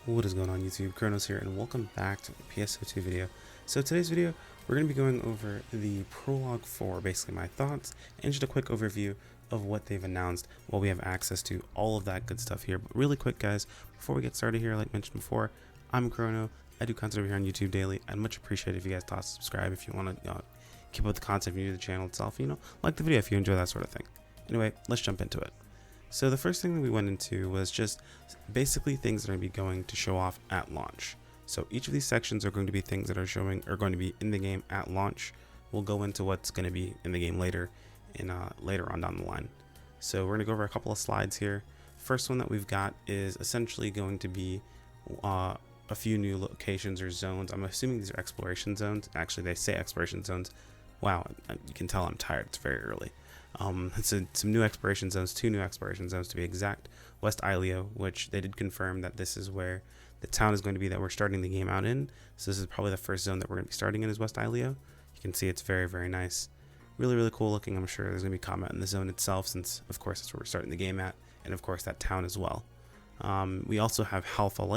What is going on YouTube? Kronos here and welcome back to the PSO2 video. So today's video, we're going to be going over the Prologue 4, basically my thoughts, and just a quick overview of what they've announced while we have access to all of that good stuff here. But really quick guys, before we get started here, like mentioned before, I'm Chrono. I do content over here on YouTube daily. I'd much appreciate it if you guys toss subscribe if you want to keep up with the content, if you're new to the channel itself, like the video if you enjoy that sort of thing. Anyway, let's jump into it. So the first thing that we went into was just basically things that are going to be going to show off at launch. So each of these sections are going to be things that are going to be in the game at launch. We'll go into what's going to be in the game later on down the line. So we're going to go over a couple of slides here. First one that we've got is essentially going to be a few new locations or zones. I'm assuming these are exploration zones. Actually, they say exploration zones. Wow, you can tell I'm tired. It's very early. Some new exploration zones, 2 new exploration zones to be exact. West Ileo, which they did confirm that this is where the town is going to be that we're starting the game out in. So this is probably the first zone that we're going to be starting in is West Ileo. You can see it's very, very nice. Really, really cool looking. I'm sure there's going to be combat in the zone itself since, of course, that's where we're starting the game at. And, of course, that town as well. We also have Halfia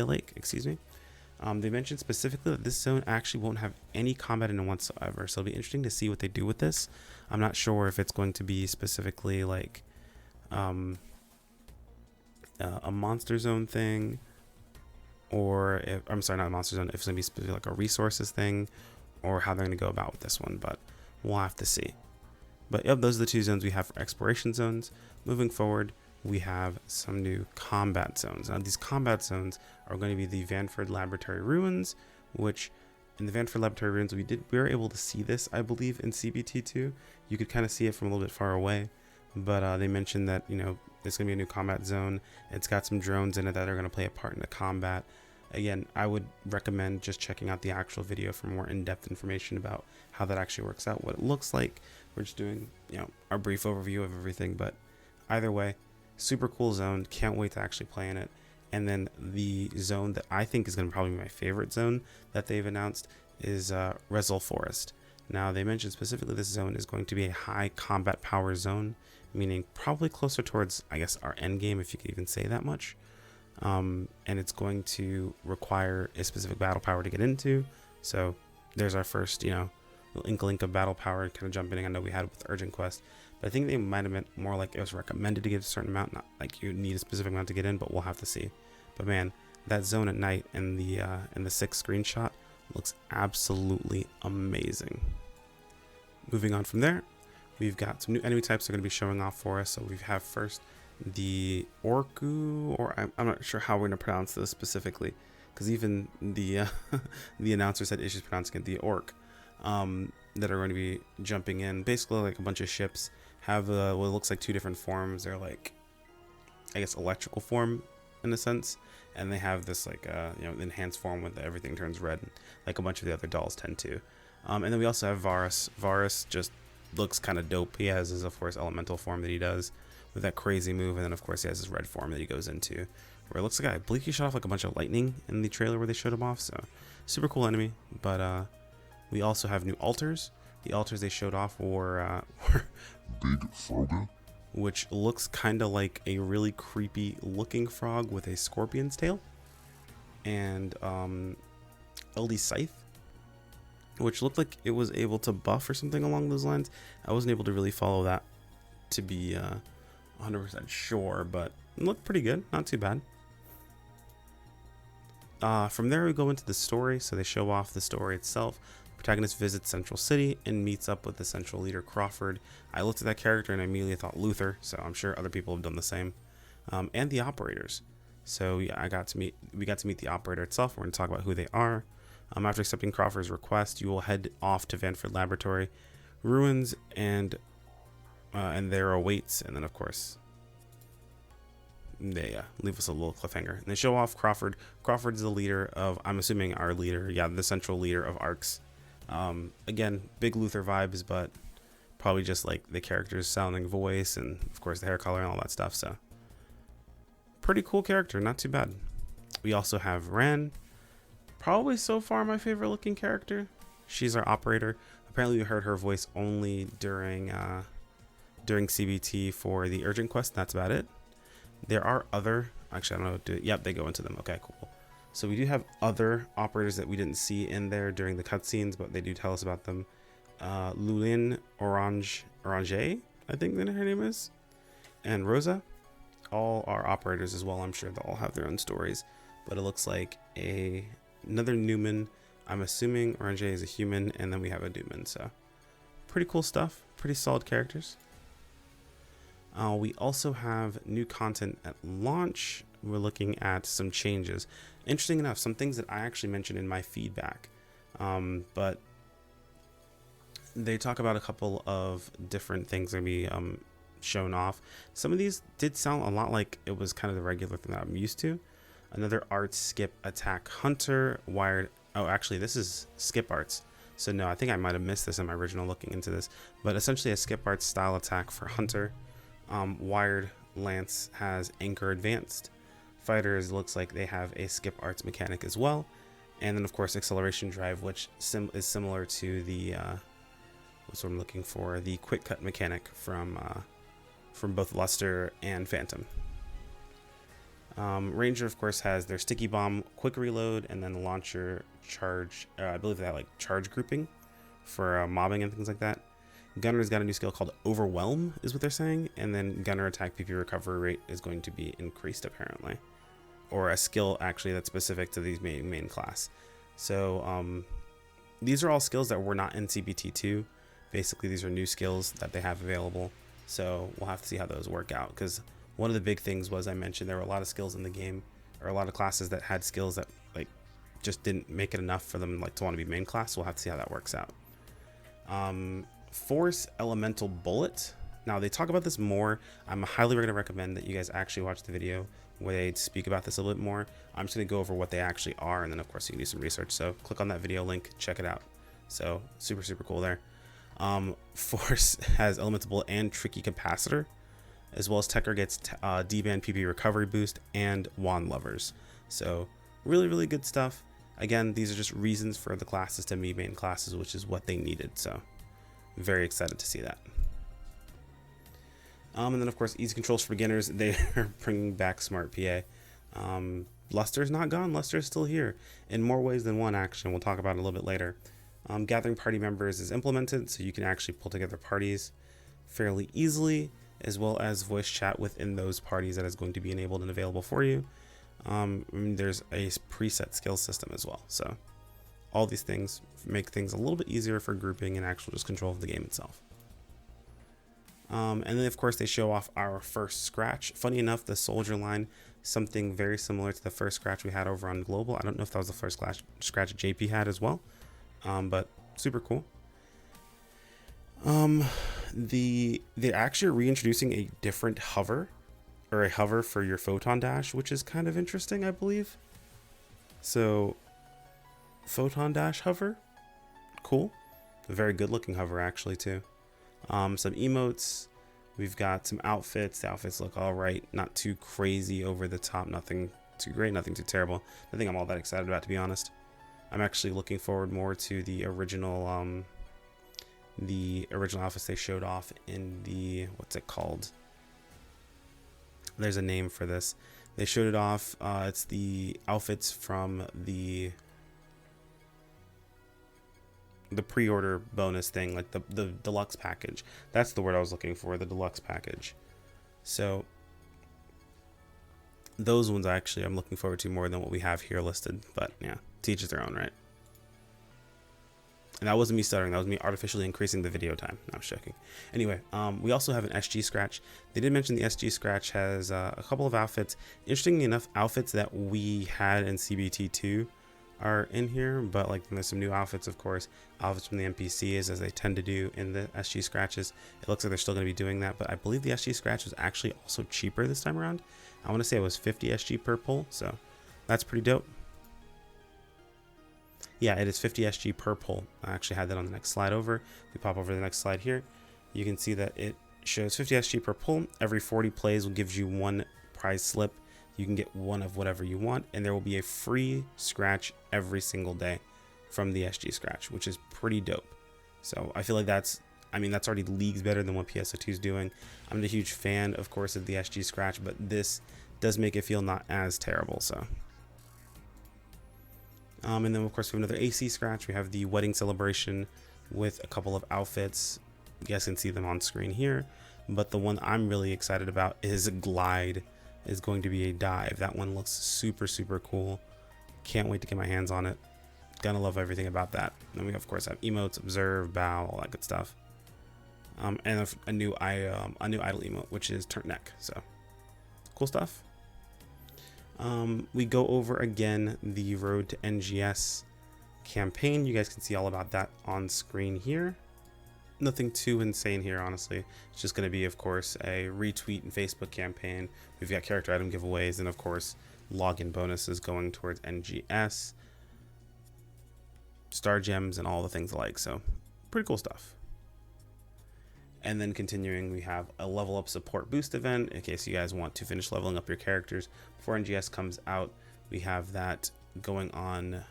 Lake, excuse me. They mentioned specifically that this zone actually won't have any combat in it whatsoever, so it'll be interesting to see what they do with this. I'm not sure if it's going to be specifically like a monster zone thing, or if, I'm sorry, not a monster zone, if it's going to be specifically like a resources thing, or how they're going to go about with this one, but we'll have to see. But yep, those are the 2 zones we have for exploration zones. Moving forward, we have some new combat zones. Now these combat zones are going to be the Vanford Laboratory Ruins, which in the Vanford Laboratory Ruins we were able to see this, I believe, in CBT2. You could kind of see it from a little bit far away, but they mentioned that there's going to be a new combat zone. It's got some drones in it that are going to play a part in the combat. Again, I would recommend just checking out the actual video for more in-depth information about how that actually works out, what it looks like. We're just doing our brief overview of everything, but either way, super cool zone. Can't wait to actually play in it. And then the zone that I think is going to probably be my favorite zone that they've announced is Resol Forest. Now they mentioned specifically this zone is going to be a high combat power zone, meaning probably closer towards, I guess, our end game, if you could even say that much. And it's going to require a specific battle power to get into. So there's our first, little inkling of battle power kind of jumping in. I know we had it with Urgent Quest, but I think they might have meant more like it was recommended to get a certain amount, not like you need a specific amount to get in, but we'll have to see. But man, that zone at night in the 6th screenshot looks absolutely amazing. Moving on from there, we've got some new enemy types that are going to be showing off for us. So we have first the Orku, or I'm not sure how we're going to pronounce this specifically, because even the the announcer said it's just pronouncing it the Orc. That are going to be jumping in. Basically, like a bunch of ships have what looks like 2 different forms. They're like, I guess, electrical form in a sense, and they have this like enhanced form with everything turns red, like a bunch of the other dolls tend to. And then we also have Varus. Varus just looks kind of dope. He has his, of course, elemental form that he does with that crazy move, and then of course he has his red form that he goes into, where it looks like I believe he shot off like a bunch of lightning in the trailer where they showed him off. So super cool enemy. But we also have new altars. The altars they showed off were Big Frogger, which looks kind of like a really creepy looking frog with a scorpion's tail, and LD Scythe, which looked like it was able to buff or something along those lines. I wasn't able to really follow that to be 100% sure, but it looked pretty good, not too bad. From there we go into the story. So they show off the story itself. Protagonist visits Central City and meets up with the central leader Crawford. I looked at that character and I immediately thought Luther, so I'm sure other people have done the same. And the operators. So yeah, we got to meet the operator itself. We're going to talk about who they are. After accepting Crawford's request, you will head off to Vanford Laboratory Ruins and there awaits. And then of course they leave us a little cliffhanger. And they show off Crawford. Crawford's the leader of, I'm assuming our leader, the central leader of ARCS. Again, big Luther vibes, but probably just like the character's sounding voice and of course the hair color and all that stuff. So pretty cool character, not too bad. We also have Ran, probably so far my favorite looking character. She's our operator. Apparently we heard her voice only during CBT for the Urgent Quest. That's about it. There are other Actually, I don't know. Yep, they go into them. Okay, cool. So we do have other operators that we didn't see in there during the cutscenes, but they do tell us about them. Lulin Orange, I think that her name is, and Rosa, all are operators as well. I'm sure they'll all have their own stories, but it looks like another Newman. I'm assuming Orange is a human, and then we have a Newman. So pretty cool stuff. Pretty solid characters. We also have new content at launch. We're looking at some changes. Interesting enough, some things that I actually mentioned in my feedback, but they talk about a couple of different things that we shown off. Some of these did sound a lot like it was kind of the regular thing that I'm used to. Another art skip attack hunter wired. Oh, actually, this is skip arts. So no, I think I might have missed this in my original looking into this, but essentially a skip arts style attack for hunter. Wired lance has anchor advanced. Fighters looks like they have a skip arts mechanic as well, and then of course acceleration drive, which is similar to the what's what I'm looking for, the quick cut mechanic from both Luster and Phantom. Ranger of course has their sticky bomb, quick reload, and then launcher charge. I believe they have like charge grouping for mobbing and things like that. Gunner's got a new skill called Overwhelm, is what they're saying, and then Gunner attack PP recovery rate is going to be increased apparently, or a skill actually that's specific to these main class. So these are all skills that were not in CBT2. Basically, these are new skills that they have available. So we'll have to see how those work out, because one of the big things was I mentioned there were a lot of skills in the game, or a lot of classes that had skills that like just didn't make it enough for them like to want to be main class. So we'll have to see how that works out. Force Elemental Bullet. Now they talk about this more. I'm highly going to recommend that you guys actually watch the video where they speak about this a little bit more. I'm just going to go over what they actually are, and then of course you can do some research. So click on that video link, check it out. So super cool there. Force has Elemental Bullet and Tricky Capacitor, as well as Tekker gets D-Band PP recovery boost and Wand Lovers. So really good stuff. Again, these are just reasons for the classes to be main classes, which is what they needed. So very excited to see that. And then of course easy controls for beginners. They are bringing back Smart PA. Luster's not gone. Luster's still here in more ways than one, actually. We'll talk about it a little bit later. Gathering party members is implemented, so you can actually pull together parties fairly easily, as well as voice chat within those parties that is going to be enabled and available for you. There's a preset skill system as well. So all these things make things a little bit easier for grouping and actual just control of the game itself. And then of course they show off our first scratch. Funny enough, the soldier line, something very similar to the first scratch we had over on Global. I don't know if that was the first scratch JP had as well, but super cool. They're actually reintroducing a different hover, or a hover for your photon dash, which is kind of interesting, I believe. So photon dash hover, cool. A very good looking hover actually too. Some emotes. We've got some outfits. The outfits look all right, not too crazy over the top, nothing too great, nothing too terrible. I think I'm all that excited about, to be honest. I'm actually looking forward more to the original outfits they showed off in the, what's it called? There's a name for this. They showed it off. It's the outfits from the pre-order bonus thing, like the deluxe package. That's the word I was looking for, the deluxe package. So those ones actually I'm looking forward to more than what we have here listed, but yeah, to each their own, right? And that wasn't me stuttering, that was me artificially increasing the video time. No, I was joking. Anyway, we also have an SG scratch. They did mention the SG scratch has a couple of outfits. Interestingly enough, outfits that we had in CBT2 are in here, but like there's some new outfits, of course, outfits from the NPCs, as they tend to do in the SG scratches. It looks like they're still going to be doing that, but I believe the SG scratch was actually also cheaper this time around. I want to say it was 50 SG per pull, so that's pretty dope. Yeah, it is 50 SG per pull. I actually had that on the next slide over. If we pop over to the next slide here, you can see that it shows 50 SG per pull. Every 40 plays will give you one prize slip. You can get one of whatever you want, and there will be a free scratch every single day from the SG scratch, which is pretty dope. So I feel like that's already leagues better than what PSO2 is doing. I'm a huge fan, of course, of the SG scratch, but this does make it feel not as terrible. So and then of course we have another AC scratch. We have the wedding celebration with a couple of outfits. You guys can see them on screen here, but the one I'm really excited about is Glide. Is going to be a dive. That one looks super cool. Can't wait to get my hands on it. Gonna love everything about that. And we of course have emotes, observe, bow, all that good stuff. And a new idle emote, which is turn neck. So cool stuff. We go over again the Road to NGS campaign. You guys can see all about that on screen here. Nothing too insane here, honestly. It's just going to be, of course, a retweet and Facebook campaign. We've got character item giveaways and, of course, login bonuses going towards NGS, star gems, and all the things alike. So pretty cool stuff. And then continuing, we have a level up support boost event in case you guys want to finish leveling up your characters before NGS comes out. We have that going on.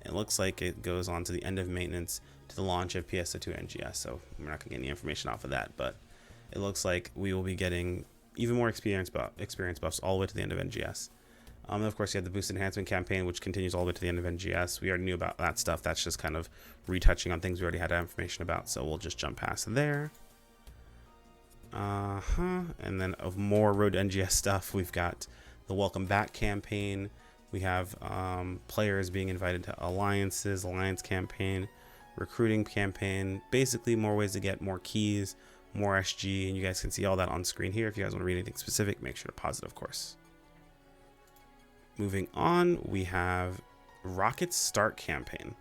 It looks like it goes on to the end of maintenance to the launch of PSO2 NGS. So we're not gonna get any information off of that, but it looks like we will be getting even more experience buffs all the way to the end of NGS. And of course, you have the boost enhancement campaign, which continues all the way to the end of NGS. We already knew about that stuff. That's just kind of retouching on things we already had information about. So we'll just jump past there. And then of more Road to NGS stuff, we've got the Welcome Back campaign. We have players being invited to alliance campaign, recruiting campaign, basically more ways to get more keys, more SG, and you guys can see all that on screen here. If you guys want to read anything specific, make sure to pause it, of course. Moving on, we have Rocket Start campaign.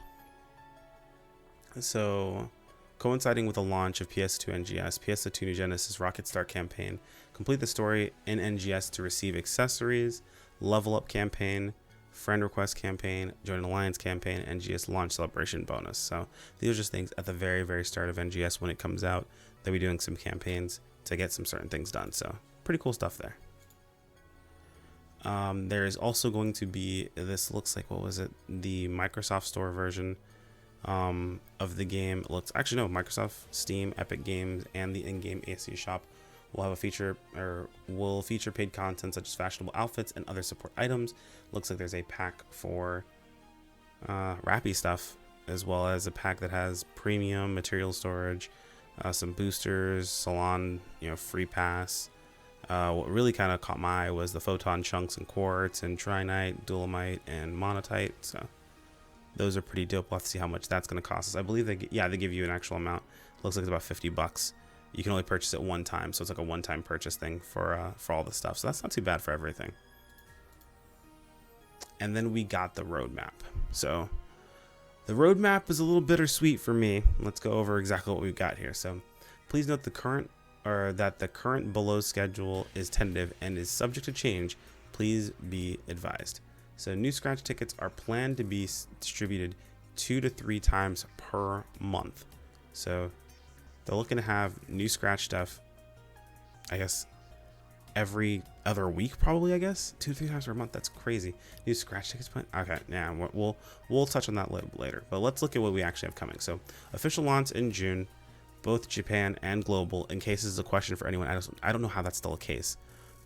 So coinciding with the launch of PS2 NGS, PSO2 New Genesis Rocket Start campaign, complete the story in NGS to receive accessories, level up campaign, friend request campaign, join an alliance campaign, NGS launch celebration bonus. So these are just things at the very start of NGS when it comes out. They'll be doing some campaigns to get some certain things done. So pretty cool stuff there. There is also going to be, this looks like, what was it? The Microsoft Store version of the game. It looks, actually no, Microsoft, Steam, Epic Games, and the in-game ASU shop will have a feature, or will feature paid content such as fashionable outfits and other support items. Looks like there's a pack for Rappy stuff, as well as a pack that has premium material storage, some boosters, salon, free pass. What really kind of caught my eye was the photon chunks and quartz and trinite, dualimite, and monatite. So those are pretty dope. We'll have to see how much that's going to cost us. I believe they give you an actual amount. Looks like it's about $50. You can only purchase it one time, so it's like a one-time purchase thing for all the stuff. So that's not too bad for everything. And then we got the roadmap. So the roadmap is a little bittersweet for me. Let's go over exactly what we've got here. So please note the current below schedule is tentative and is subject to change. Please be advised. So new scratch tickets are planned to be distributed 2 to 3 times per month. So they're looking to have new scratch stuff, I guess, every other week, probably. I guess 2 to 3 times per month. That's crazy. New scratch tickets plan. Okay, yeah, we'll touch on that later. But let's look at what we actually have coming. So official launch in June, both Japan and global. In case this is a question for anyone, I don't know how that's still a case.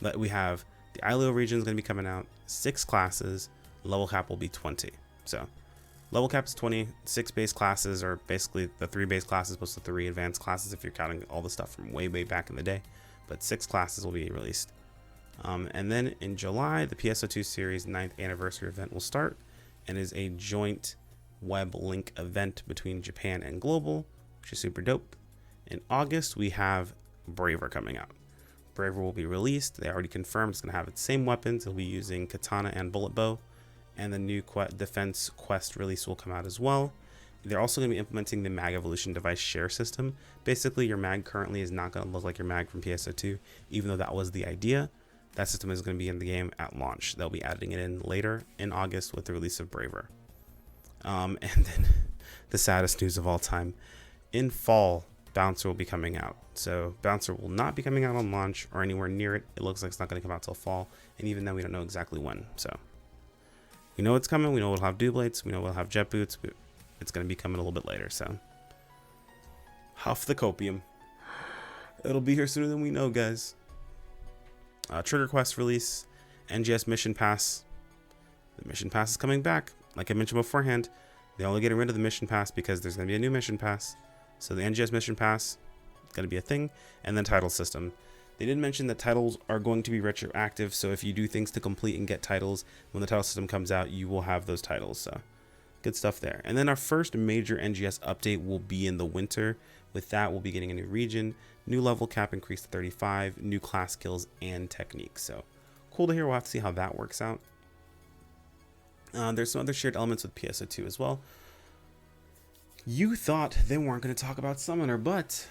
But we have the ILO region is going to be coming out, 6 classes. Level cap will be 20. So level cap is 20. 6 base classes are basically the 3 base classes plus the 3 advanced classes if you're counting all the stuff from way back in the day. But 6 classes will be released. And then in July, the PSO2 series 9th anniversary event will start and is a joint web link event between Japan and global, which is super dope. In August, we have Braver coming out. Braver will be released. They already confirmed it's going to have its same weapons. It'll be using katana and bullet bow. And the new defense quest release will come out as well. They're also going to be implementing the mag evolution device share system. Basically, your mag currently is not going to look like your mag from PSO2, even though that was the idea. That system is going to be in the game at launch. They'll be adding it in later in August with the release of Braver. And then the saddest news of all time. In fall, Bouncer will be coming out. So Bouncer will not be coming out on launch or anywhere near it. It looks like it's not going to come out till fall. And even then, we don't know exactly when. So we know it's coming. We know it'll have dew blades. We know we'll have jet boots. It's going to be coming a little bit later. So huff the copium. It'll be here sooner than we know, guys. Trigger Quest release, NGS Mission Pass. The Mission Pass is coming back. Like I mentioned beforehand, they're only getting rid of the Mission Pass because there's going to be a new Mission Pass. So the NGS Mission Pass is going to be a thing. And then title system. They did mention that titles are going to be retroactive. So if you do things to complete and get titles, when the title system comes out, you will have those titles. So good stuff there. And then our first major NGS update will be in the winter. With that, we'll be getting a new region, new level cap increase to 35, new class skills and techniques. So cool to hear. We'll have to see how that works out. There's some other shared elements with PSO2 as well. You thought they weren't going to talk about Summoner, but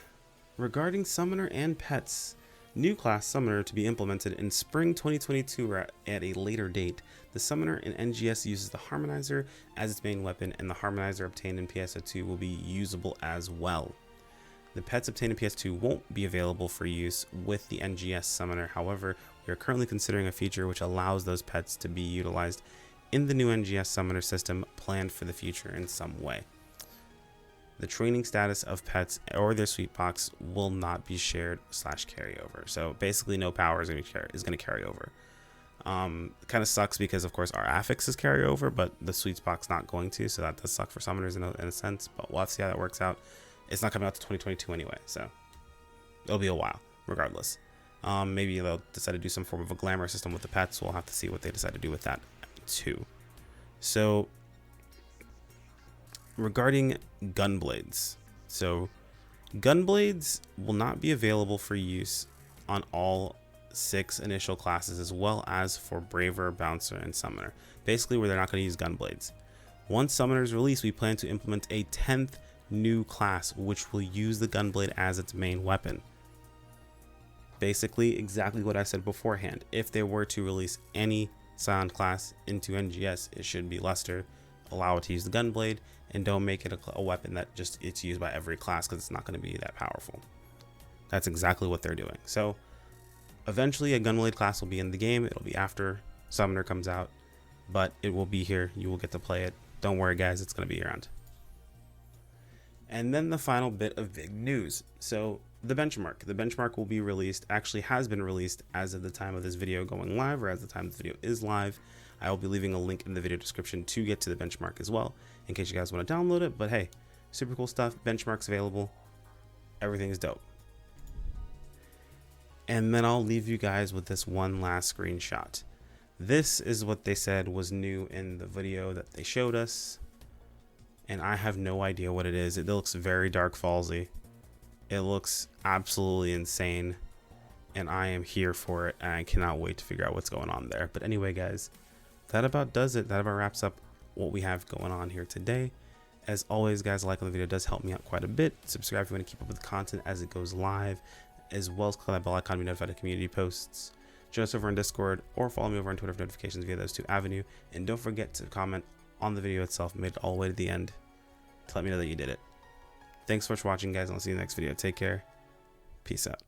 regarding Summoner and pets, new class Summoner to be implemented in spring 2022 or at a later date. The Summoner in NGS uses the Harmonizer as its main weapon, and the Harmonizer obtained in PSO2 will be usable as well. The pets obtained in PS2 won't be available for use with the NGS Summoner. However, we are currently considering a feature which allows those pets to be utilized in the new NGS Summoner system planned for the future in some way. The training status of pets or their sweet box will not be shared / carryover. So basically no power is going to carry over. Kind of sucks because of course our affix is carry over, but the sweet box not going to, so that does suck for summoners in a sense, but we'll have to see how that works out. It's not coming out to 2022 anyway, so it'll be a while regardless. Maybe they'll decide to do some form of a glamour system with the pets. We'll have to see what they decide to do with that too. So regarding gunblades, so gunblades will not be available for use on all 6 initial classes, as well as for Braver, Bouncer, and Summoner. Basically, where they're not going to use gunblades. Once Summoner is released, we plan to implement a 10th new class which will use the gunblade as its main weapon. Basically exactly what I said beforehand. If they were to release any Scion class into NGS, it should be Luster, allow it to use the gunblade, and don't make it a weapon that just it's used by every class, because it's not going to be that powerful. That's exactly what they're doing. So eventually a gunblade class will be in the game. It'll be after Summoner comes out, but it will be here. You will get to play it. Don't worry guys, it's going to be around. And then the final bit of big news. So the benchmark will be released, actually has been released as of the time of this video going live, or as the time this video is live. I will be leaving a link in the video description to get to the benchmark as well, in case you guys want to download it. But hey, super cool stuff. Benchmark's available. Everything is dope. And then I'll leave you guys with this one last screenshot. This is what they said was new in the video that they showed us. And I have no idea what it is. It looks very Dark Fallsy. It looks absolutely insane. And I am here for it. And I cannot wait to figure out what's going on there. But anyway, guys, that about does it. That about wraps up what we have going on here today. As always, guys, a like on the video does help me out quite a bit. Subscribe if you want to keep up with the content as it goes live, as well as click that bell icon to be notified of community posts. Join us over on Discord or follow me over on Twitter for notifications via those 2 avenues. And don't forget to comment on the video itself, made it all the way to the end, to let me know that you did it. Thanks so much for watching, guys, and I'll see you in the next video. Take care. Peace out.